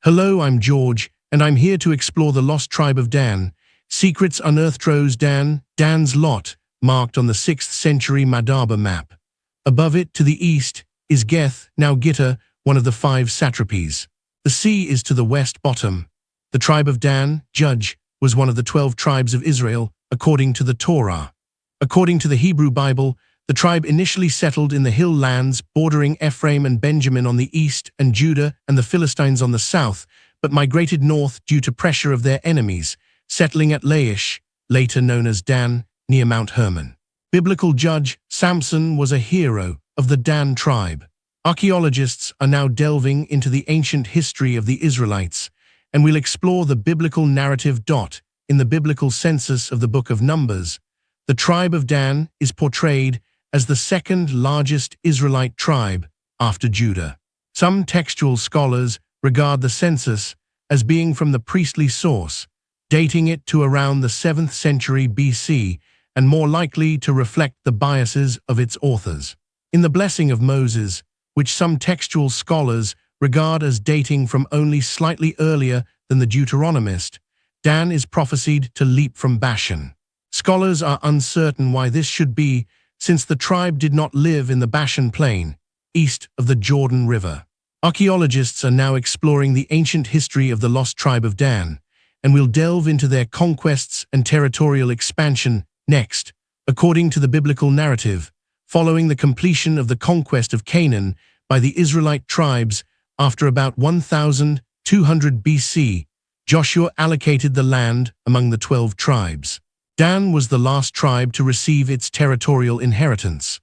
Hello, I'm George, and I'm here to explore the lost tribe of Dan. Secrets unearthed. Dan's lot, marked on the 6th century Madaba Map. Above it, to the east, is Geth, now Gitta, one of the 5 satrapies. The sea is to the west bottom. The tribe of Dan, judge, was one of the 12 tribes of Israel, according to the Torah. According to the Hebrew Bible, the tribe initially settled in the hill lands bordering Ephraim and Benjamin on the east and Judah and the Philistines on the south, but migrated north due to pressure of their enemies, settling at Laish, later known as Dan, near Mount Hermon. Biblical judge Samson was a hero of the Dan tribe. Archaeologists are now delving into the ancient history of the Israelites, and we'll explore the biblical narrative. In the biblical census of the Book of Numbers, the tribe of Dan is portrayed as the second largest Israelite tribe after Judah. Some textual scholars regard the census as being from the priestly source, dating it to around the 7th century BC and more likely to reflect the biases of its authors. In the blessing of Moses, which some textual scholars regard as dating from only slightly earlier than the Deuteronomist, Dan is prophesied to leap from Bashan. Scholars are uncertain why this should be, since the tribe did not live in the Bashan plain, east of the Jordan River. Archaeologists are now exploring the ancient history of the lost tribe of Dan, and we'll delve into their conquests and territorial expansion next. According to the biblical narrative, following the completion of the conquest of Canaan by the Israelite tribes after about 1200 BC, Joshua allocated the land among the 12 tribes. Dan was the last tribe to receive its territorial inheritance.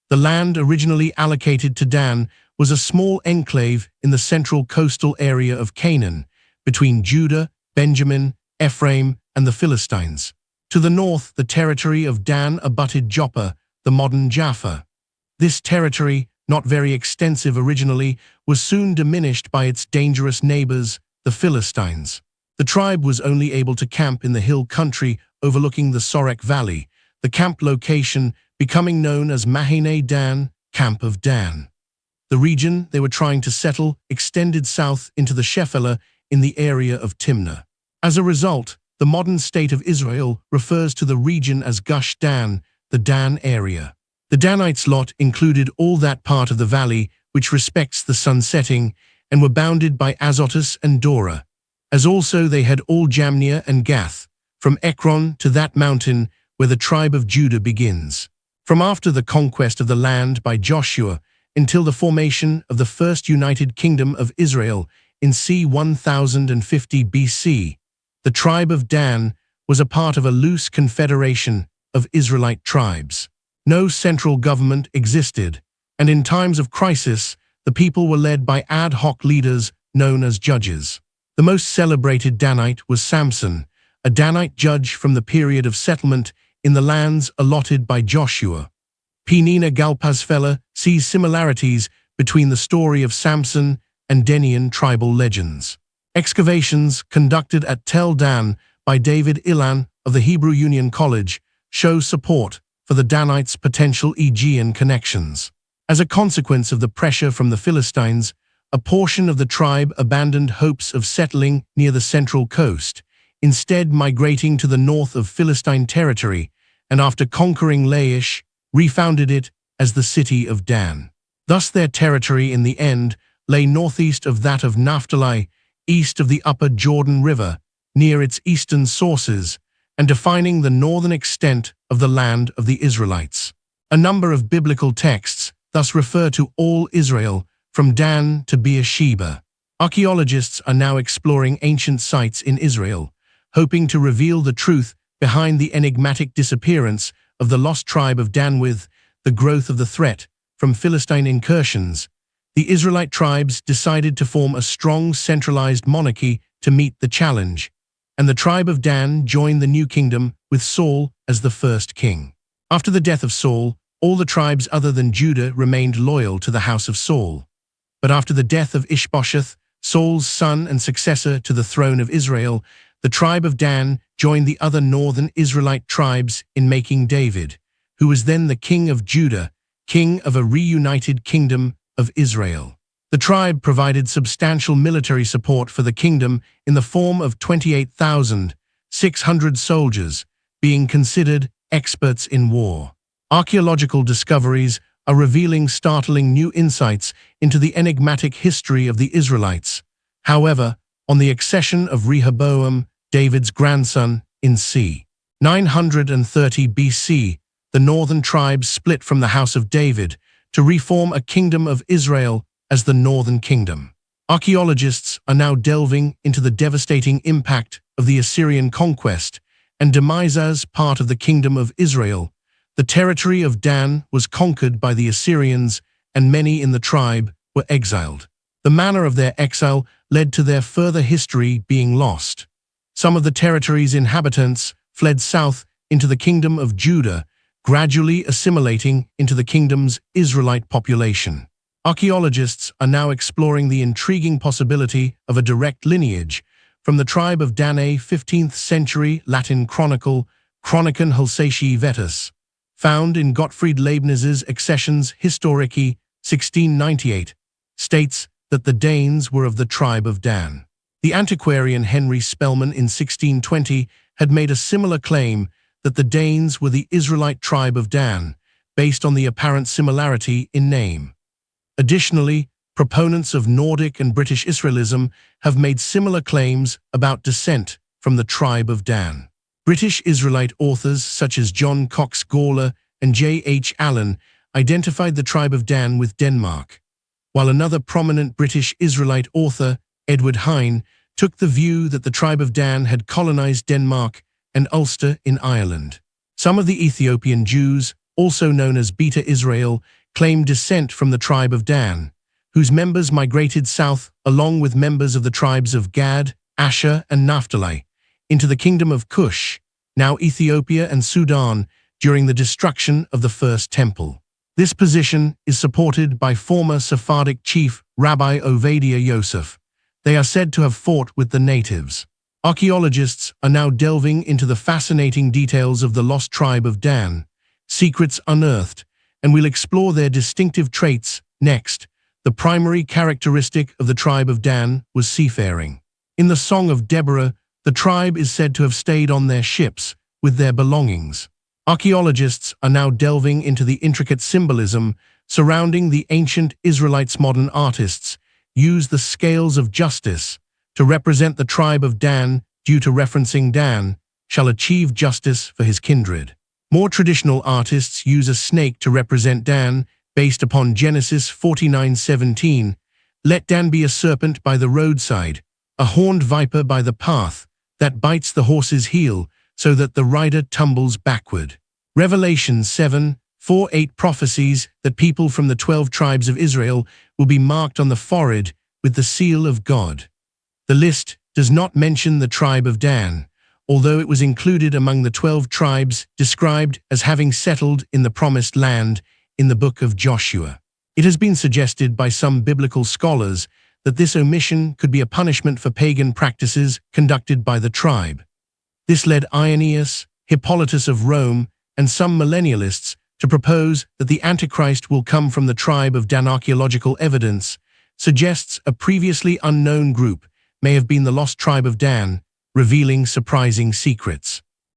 The land originally allocated to Dan was a small enclave in the central coastal area of Canaan, between Judah, Benjamin, Ephraim, and the Philistines. To the north, the territory of Dan abutted Joppa, the modern Jaffa. This territory, not very extensive originally, was soon diminished by its dangerous neighbors, the Philistines. The tribe was only able to camp in the hill country overlooking the Sorek Valley, the camp location becoming known as Mahane Dan, Camp of Dan. The region they were trying to settle extended south into the Shephelah in the area of Timnah. As a result, the modern state of Israel refers to the region as Gush Dan, the Dan area. The Danites' lot included all that part of the valley which respects the sun setting and were bounded by Azotus and Dora, as also they had all Jamnia and Geth, from Ekron to that mountain where the tribe of Judah begins. From after the conquest of the land by Joshua until the formation of the first united kingdom of Israel in c. 1050 BC, the tribe of Dan was a part of a loose confederation of Israelite tribes. No central government existed, and in times of crisis, the people were led by ad hoc leaders known as judges. The most celebrated Danite was Samson, a Danite judge from the period of settlement in the lands allotted by Joshua. Penina Galpazfella sees similarities between the story of Samson and Denian tribal legends. Excavations conducted at Tel Dan by David Ilan of the Hebrew Union College show support for the Danites' potential Aegean connections. As a consequence of the pressure from the Philistines, a portion of the tribe abandoned hopes of settling near the central coast, instead migrating to the north of Philistine territory, and after conquering Laish, refounded it as the city of Dan. Thus their territory in the end lay northeast of that of Naphtali, east of the upper Jordan River, near its eastern sources, and defining the northern extent of the land of the Israelites. A number of biblical texts thus refer to all Israel, from Dan to Beersheba. Archaeologists are now exploring ancient sites in Israel, hoping to reveal the truth behind the enigmatic disappearance of the lost tribe of Dan. With the growth of the threat from Philistine incursions, the Israelite tribes decided to form a strong centralized monarchy to meet the challenge, and the tribe of Dan joined the new kingdom with Saul as the first king. After the death of Saul, all the tribes other than Judah remained loyal to the house of Saul. But after the death of Ishbosheth, Saul's son and successor to the throne of Israel, the tribe of Dan joined the other northern Israelite tribes in making David, who was then the king of Judah, king of a reunited kingdom of Israel. The tribe provided substantial military support for the kingdom in the form of 28,600 soldiers, being considered experts in war. Archaeological discoveries are revealing startling new insights into the enigmatic history of the Israelites. However, on the accession of Rehoboam, David's grandson, in c. 930 BC, the northern tribes split from the house of David to reform a kingdom of Israel as the Northern Kingdom. Archaeologists are now delving into the devastating impact of the Assyrian conquest and demise as part of the Kingdom of Israel. The territory of Dan was conquered by the Assyrians, and many in the tribe were exiled. The manner of their exile led to their further history being lost. Some of the territory's inhabitants fled south into the Kingdom of Judah, gradually assimilating into the kingdom's Israelite population. Archaeologists are now exploring the intriguing possibility of a direct lineage from the tribe of Dan. A 15th century Latin chronicle, Chronicon Hulsatii Vetus, found in Gottfried Leibniz's Accessions Historici 1698, states that the Danes were of the tribe of Dan. The antiquarian Henry Spellman in 1620 had made a similar claim that the Danes were the Israelite tribe of Dan, based on the apparent similarity in name. Additionally, proponents of Nordic and British Israelism have made similar claims about descent from the tribe of Dan. British Israelite authors such as John Cox Gawler and J. H. Allen identified the tribe of Dan with Denmark, while another prominent British Israelite author, Edward Hine, took the view that the tribe of Dan had colonized Denmark and Ulster in Ireland. Some of the Ethiopian Jews, also known as Beta Israel, claim descent from the tribe of Dan, whose members migrated south along with members of the tribes of Gad, Asher, and Naphtali, into the kingdom of Cush, now Ethiopia and Sudan, during the destruction of the First Temple. This position is supported by former Sephardic chief Rabbi Ovadia Yosef. They are said to have fought with the natives. Archaeologists are now delving into the fascinating details of the lost tribe of Dan, secrets unearthed, and we'll explore their distinctive traits next. The primary characteristic of the tribe of Dan was seafaring. In the Song of Deborah, the tribe is said to have stayed on their ships with their belongings. Archaeologists are now delving into the intricate symbolism surrounding the ancient Israelites. Modern artists use the scales of justice to represent the tribe of Dan due to referencing Dan shall achieve justice for his kindred. More traditional artists use a snake to represent Dan, based upon Genesis 49:17. Let Dan be a serpent by the roadside, a horned viper by the path, that bites the horse's heel, so that the rider tumbles backward. Revelation 7:4-8 prophesies that people from the 12 tribes of Israel will be marked on the forehead with the seal of God. The list does not mention the tribe of Dan, although it was included among the 12 tribes described as having settled in the Promised Land in the book of Joshua. It has been suggested by some biblical scholars that this omission could be a punishment for pagan practices conducted by the tribe. This led Irenaeus, Hippolytus of Rome, and some millennialists to propose that the Antichrist will come from the tribe of Dan. Archaeological evidence suggests a previously unknown group may have been the lost tribe of Dan, revealing surprising secrets.